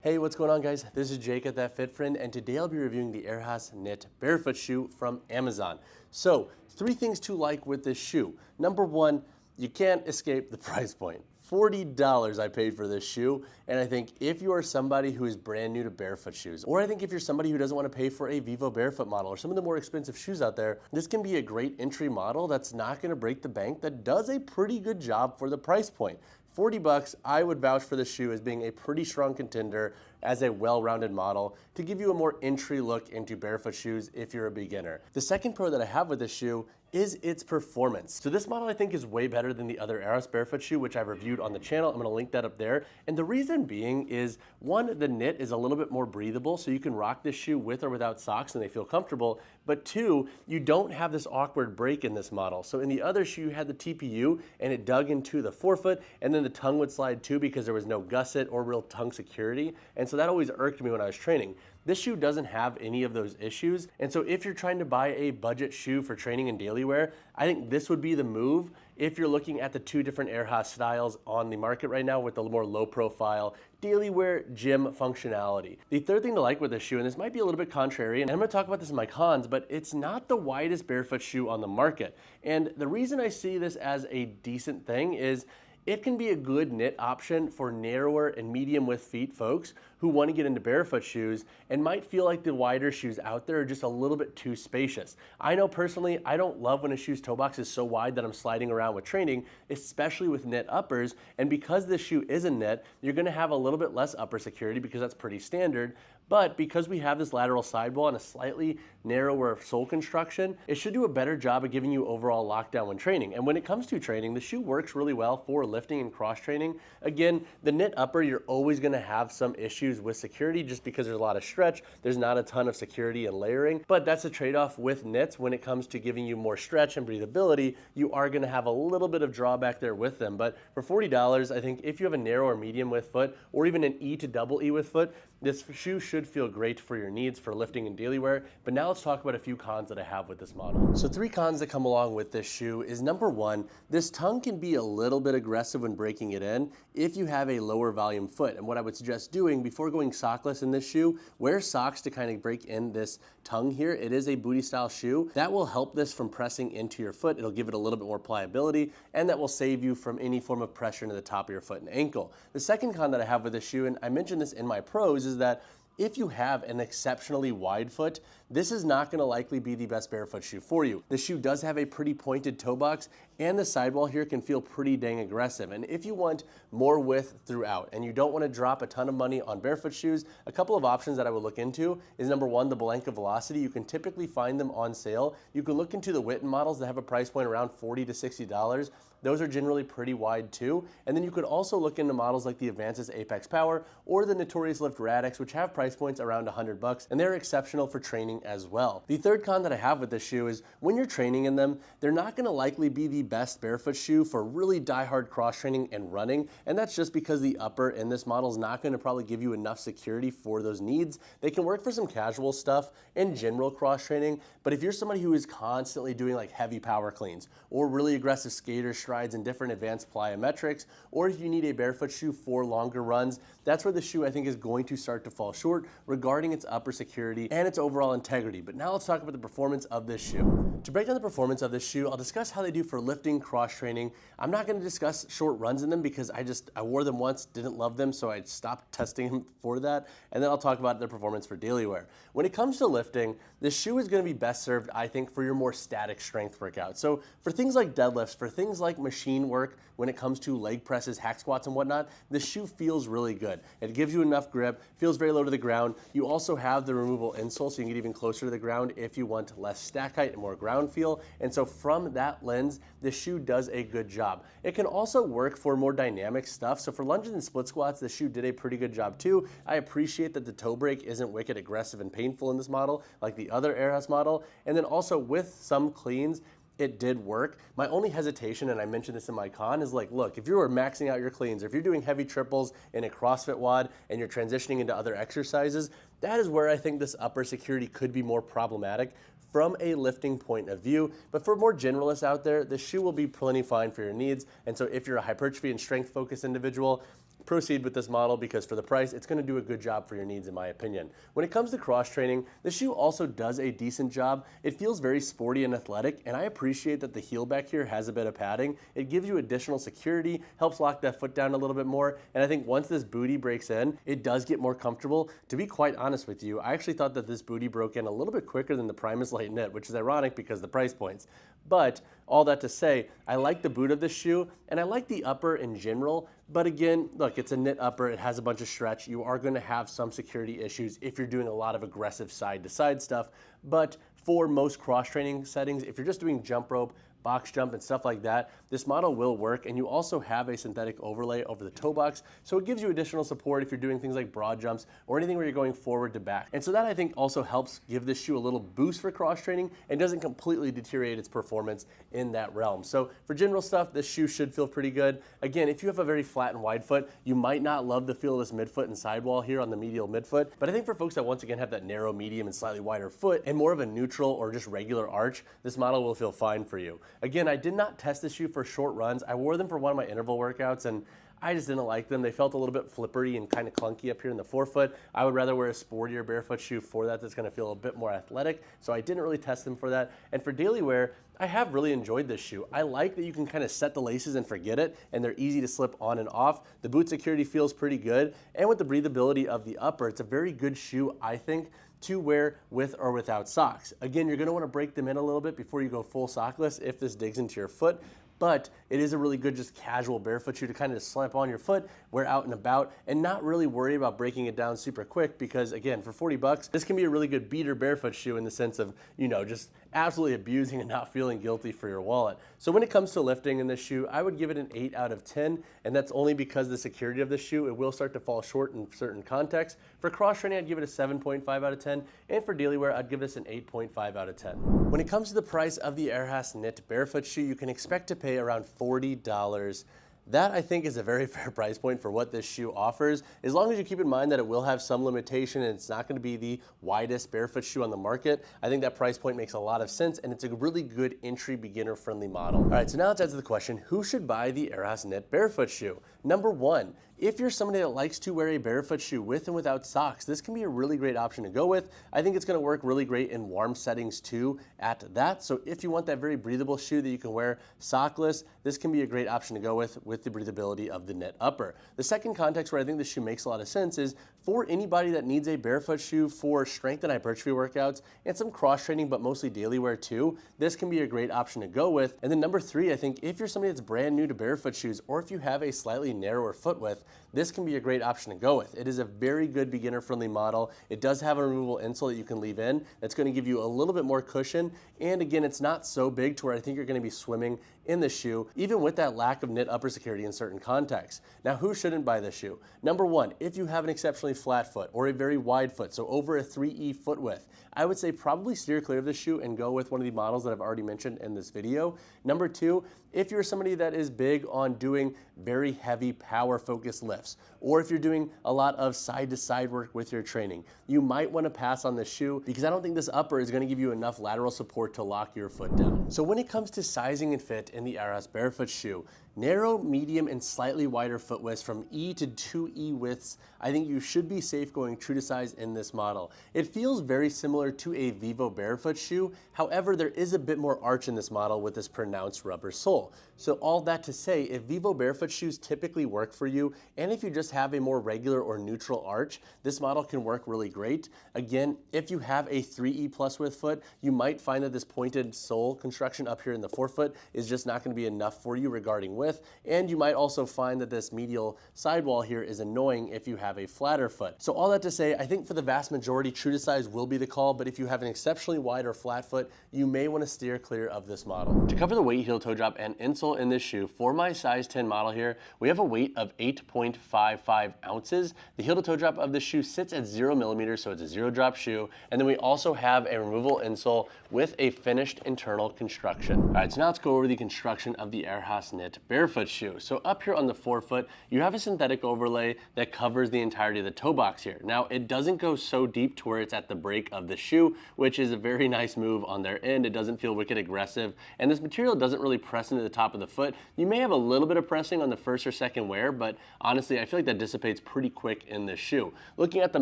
Hey, what's going on, guys? This is Jake at That Fit Friend, and today I'll be reviewing the AIRHAS Knit Barefoot Shoe from Amazon. So, 3 things to like with this shoe. Number 1, you can't escape the price point. $40 I paid for this shoe, and I think if you are somebody who is brand new to barefoot shoes, or I think if you're somebody who doesn't want to pay for a Vivo barefoot model or some of the more expensive shoes out there, this can be a great entry model that's not going to break the bank, that does a pretty good job for the price point. 40 bucks, I would vouch for this shoe as being a pretty strong contender as a well-rounded model to give you a more entry look into barefoot shoes if you're a beginner. The second pro that I have with this shoe is its performance. So this model I think is way better than the other AIRHAS barefoot shoe, which I've reviewed on the channel. I'm gonna link that up there. And the reason being is, 1, the knit is a little bit more breathable, so you can rock this shoe with or without socks and they feel comfortable. But 2, you don't have this awkward break in this model. So in the other shoe, you had the TPU and it dug into the forefoot, and then the tongue would slide too because there was no gusset or real tongue security. And so that always irked me when I was training. This shoe doesn't have any of those issues, and so if you're trying to buy a budget shoe for training and daily wear, I think this would be the move if you're looking at the 2 different AIRHAS styles on the market right now with the more low profile daily wear gym functionality. The third thing to like with this shoe, and this might be a little bit contrary, and I'm gonna talk about this in my cons, but it's not the widest barefoot shoe on the market. And the reason I see this as a decent thing is it can be a good knit option for narrower and medium width feet folks who want to get into barefoot shoes and might feel like the wider shoes out there are just a little bit too spacious. I know personally, I don't love when a shoe's toe box is so wide that I'm sliding around with training, especially with knit uppers. And because this shoe is a knit, you're going to have a little bit less upper security because that's pretty standard. But because we have this lateral sidewall and a slightly narrower sole construction, it should do a better job of giving you overall lockdown when training. And when it comes to training, the shoe works really well for lifting and cross training. Again, the knit upper, you're always going to have some issues with security just because there's a lot of stretch. There's not a ton of security and layering, but that's a trade-off with knits. When it comes to giving you more stretch and breathability, you are going to have a little bit of drawback there with them. But for $40, I think if you have a narrow or medium width foot, or even an E to double E width foot, this shoe should feel great for your needs for lifting and daily wear. But now let's talk about a few cons that I have with this model. So 3 cons that come along with this shoe is, number 1, this tongue can be a little bit aggressive when breaking it in if you have a lower volume foot. And what I would suggest doing before going sockless in this shoe, wear socks to kind of break in this tongue here. It is a booty style shoe. That will help this from pressing into your foot. It'll give it a little bit more pliability, and that will save you from any form of pressure into the top of your foot and ankle. The second con that I have with this shoe, and I mentioned this in my pros, is that if you have an exceptionally wide foot, this is not going to likely be the best barefoot shoe for you. The shoe does have a pretty pointed toe box, and the sidewall here can feel pretty dang aggressive. And if you want more width throughout and you don't want to drop a ton of money on barefoot shoes, a couple of options that I would look into is, number 1, the Blanca Velocity. You can typically find them on sale. You can look into the Witten models that have a price point around $40 to $60. Those are generally pretty wide too. And then you could also look into models like the Advances Apex Power or the Notorious Lift Radix, which have price points around $100, and they're exceptional for training as well. The third con that I have with this shoe is when you're training in them, they're not going to likely be the best barefoot shoe for really die-hard cross training and running, and that's just because the upper in this model is not going to probably give you enough security for those needs. They can work for some casual stuff and general cross training, but if you're somebody who is constantly doing like heavy power cleans or really aggressive skater strides and different advanced plyometrics, or if you need a barefoot shoe for longer runs, that's where the shoe I think is going to start to fall short regarding its upper security and its overall integrity. But now let's talk about the performance of this shoe. To break down the performance of this shoe, I'll discuss how they do for lifting, cross training. I'm not going to discuss short runs in them because I wore them once, didn't love them, so I stopped testing them for that. And then I'll talk about their performance for daily wear. When it comes to lifting, this shoe is going to be best served, I think, for your more static strength workout. So for things like deadlifts, for things like machine work, when it comes to leg presses, hack squats, and whatnot, this shoe feels really good. It gives you enough grip, feels very low to the ground. You also have the removable insole, so you can get even closer to the ground if you want less stack height and more ground feel. And so from that lens, this shoe does a good job. It can also work for more dynamic stuff. So for lunges and split squats, the shoe did a pretty good job too. I appreciate that the toe break isn't wicked aggressive and painful in this model like the other AIRHAS model. And then also with some cleans, it did work. My only hesitation, and I mentioned this in my con, is like, look, if you were maxing out your cleans, or if you're doing heavy triples in a CrossFit WOD and you're transitioning into other exercises, that is where I think this upper security could be more problematic from a lifting point of view. But for more generalists out there, the shoe will be plenty fine for your needs. And so if you're a hypertrophy and strength focused individual, proceed with this model because for the price, it's going to do a good job for your needs in my opinion. When it comes to cross training, the shoe also does a decent job. It feels very sporty and athletic, and I appreciate that the heel back here has a bit of padding. It gives you additional security, helps lock that foot down a little bit more, and I think once this booty breaks in, it does get more comfortable. To be quite honest with you, I actually thought that this booty broke in a little bit quicker than the Primus Light Knit, which is ironic because the price points. But all that to say, I like the boot of this shoe, and I like the upper in general. But again, look, it's a knit upper, it has a bunch of stretch. You are going to have some security issues if you're doing a lot of aggressive side-to-side stuff. But for most cross-training settings, if you're just doing jump rope, box jump and stuff like that, this model will work. And you also have a synthetic overlay over the toe box, so it gives you additional support if you're doing things like broad jumps or anything where you're going forward to back. And so that I think also helps give this shoe a little boost for cross training and doesn't completely deteriorate its performance in that realm. So for general stuff, this shoe should feel pretty good. Again, if you have a very flat and wide foot, you might not love the feel of this midfoot and sidewall here on the medial midfoot, but I think for folks that once again have that narrow, medium, and slightly wider foot and more of a neutral or just regular arch, this model will feel fine for you. Again, I did not test this shoe for short runs. I wore them for one of my interval workouts and I just didn't like them. They felt a little bit flippery and kind of clunky up here in the forefoot. I would rather wear a sportier barefoot shoe for that that's going to feel a bit more athletic, so I didn't really test them for that. And for daily wear, I have really enjoyed this shoe. I like that you can kind of set the laces and forget it, and they're easy to slip on and off. The boot security feels pretty good, and with the breathability of the upper, it's a very good shoe, I think, to wear with or without socks. Again, you're going to want to break them in a little bit before you go full sockless if this digs into your foot, but it is a really good just casual barefoot shoe to kind of just slap on your foot, wear out and about, and not really worry about breaking it down super quick because, again, for 40 bucks, this can be a really good beater barefoot shoe in the sense of, you know, just absolutely abusing and not feeling guilty for your wallet. So when it comes to lifting in this shoe, I would give it an 8 out of 10, and that's only because the security of the shoe, it will start to fall short in certain contexts. For cross training, I'd give it a 7.5 out of 10, and for daily wear, I'd give this an 8.5 out of 10. When it comes to the price of the AIRHAS Knit Barefoot Shoe, you can expect to pay around $40. That, I think, is a very fair price point for what this shoe offers, as long as you keep in mind that it will have some limitation and it's not going to be the widest barefoot shoe on the market. I think that price point makes a lot of sense, and it's a really good entry beginner-friendly model. All right, so now let's answer the question, who should buy the AIRHAS Knit Barefoot Shoe? Number one, if you're somebody that likes to wear a barefoot shoe with and without socks, this can be a really great option to go with. I think it's going to work really great in warm settings too at that. So if you want that very breathable shoe that you can wear sockless, this can be a great option to go with the breathability of the knit upper. The second context where I think this shoe makes a lot of sense is for anybody that needs a barefoot shoe for strength and hypertrophy workouts and some cross training, but mostly daily wear too, this can be a great option to go with. And then number three, I think if you're somebody that's brand new to barefoot shoes, or if you have a slightly narrower foot width, this can be a great option to go with. It is a very good beginner-friendly model. It does have a removable insole that you can leave in. That's going to give you a little bit more cushion. And again, it's not so big to where I think you're going to be swimming in the shoe, even with that lack of knit upper security in certain contexts. Now, who shouldn't buy this shoe? Number one, if you have an exceptionally flat foot or a very wide foot, so over a 3E foot width, I would say probably steer clear of this shoe and go with one of the models that I've already mentioned in this video. Number two, if you're somebody that is big on doing very heavy power-focused lifts, or if you're doing a lot of side-to-side work with your training, you might want to pass on this shoe because I don't think this upper is going to give you enough lateral support to lock your foot down. So when it comes to sizing and fit in the AIRHAS Barefoot Shoe, narrow, medium, and slightly wider foot widths from E to 2E widths, I think you should be safe going true to size in this model. It feels very similar to a Vivo Barefoot shoe. However, there is a bit more arch in this model with this pronounced rubber sole. So all that to say, if Vivo Barefoot shoes typically work for you, and if you just have a more regular or neutral arch, this model can work really great. Again, if you have a 3E plus width foot, you might find that this pointed sole construction up here in the forefoot is just not going to be enough for you regarding width, and you might also find that this medial sidewall here is annoying if you have a flatter foot. So all that to say, I think for the vast majority, true to size will be the call, but if you have an exceptionally wide or flat foot, you may want to steer clear of this model. To cover the weight, heel toe drop, and insole in this shoe, for my size 10 model here, we have a weight of 8.55 ounces. The heel to toe drop of the shoe sits at 0 millimeters, so it's a zero drop shoe. And then we also have a removable insole with a finished internal construction. All right, so now let's go over the construction of the AIRHAS Knit Barefoot barefoot shoe. So up here on the forefoot, you have a synthetic overlay that covers the entirety of the toe box here. Now, it doesn't go so deep to where it's at the break of the shoe, which is a very nice move on their end. It doesn't feel wicked aggressive, and this material doesn't really press into the top of the foot. You may have a little bit of pressing on the first or second wear, but honestly, I feel like that dissipates pretty quick in this shoe. Looking at the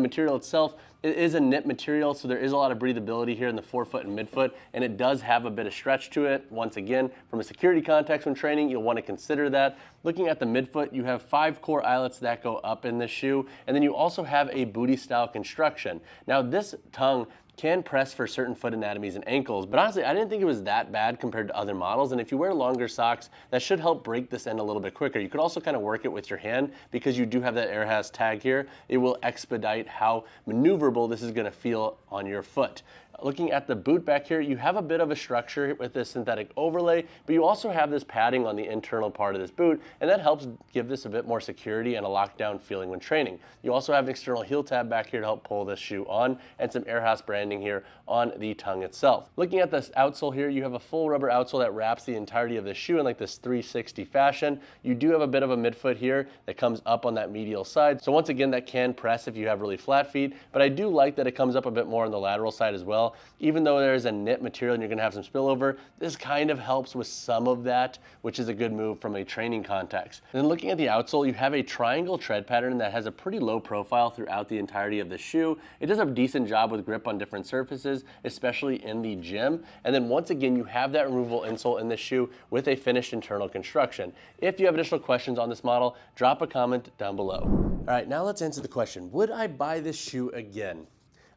material itself, it is a knit material, so there is a lot of breathability here in the forefoot and midfoot, and it does have a bit of stretch to it. Once again, from a security context when training, you'll want to consider that. Looking at the midfoot, you have 5 core eyelets that go up in this shoe, and then you also have a booty style construction. Now, this tongue can press for certain foot anatomies and ankles, but honestly, I didn't think it was that bad compared to other models, and if you wear longer socks, that should help break this end a little bit quicker. You could also kind of work it with your hand because you do have that AIRHAS tag here. It will expedite how maneuverable this is going to feel on your foot. Looking at the boot back here, you have a bit of a structure with this synthetic overlay, but you also have this padding on the internal part of this boot, and that helps give this a bit more security and a lockdown feeling when training. You also have an external heel tab back here to help pull this shoe on, and some AIRHAS branding here on the tongue itself. Looking at this outsole here, you have a full rubber outsole that wraps the entirety of the shoe in like this 360 fashion. You do have a bit of a midfoot here that comes up on that medial side, so once again, that can press if you have really flat feet, but I do like that it comes up a bit more on the lateral side as well. Even though there's a knit material and you're gonna have some spillover, this kind of helps with some of that, which is a good move from a training context. And then looking at the outsole, you have a triangle tread pattern that has a pretty low profile throughout the entirety of the shoe. It does a decent job with grip on different surfaces, especially in the gym. And then once again, you have that removable insole in the shoe with a finished internal construction. If you have additional questions on this model, drop a comment down below. All right, now let's answer the question, would I buy this shoe again?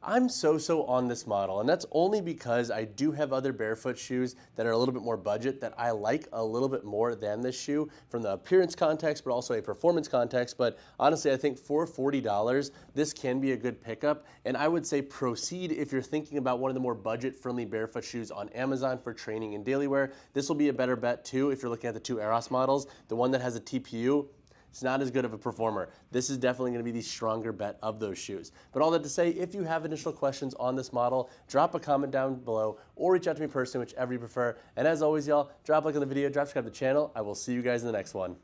I'm so on this model, and that's only because I do have other barefoot shoes that are a little bit more budget that I like a little bit more than this shoe from the appearance context, but also a performance context. But honestly, I think for $40, this can be a good pickup, and I would say proceed if you're thinking about one of the more budget-friendly barefoot shoes on Amazon for training and daily wear. This will be a better bet too if you're looking at the 2 AIRHAS models. The one that has a TPU, it's not as good of a performer. This is definitely gonna be the stronger bet of those shoes. But all that to say, if you have additional questions on this model, drop a comment down below or reach out to me personally, whichever you prefer. And as always, y'all, drop a like on the video, drop subscribe to the channel. I will see you guys in the next one.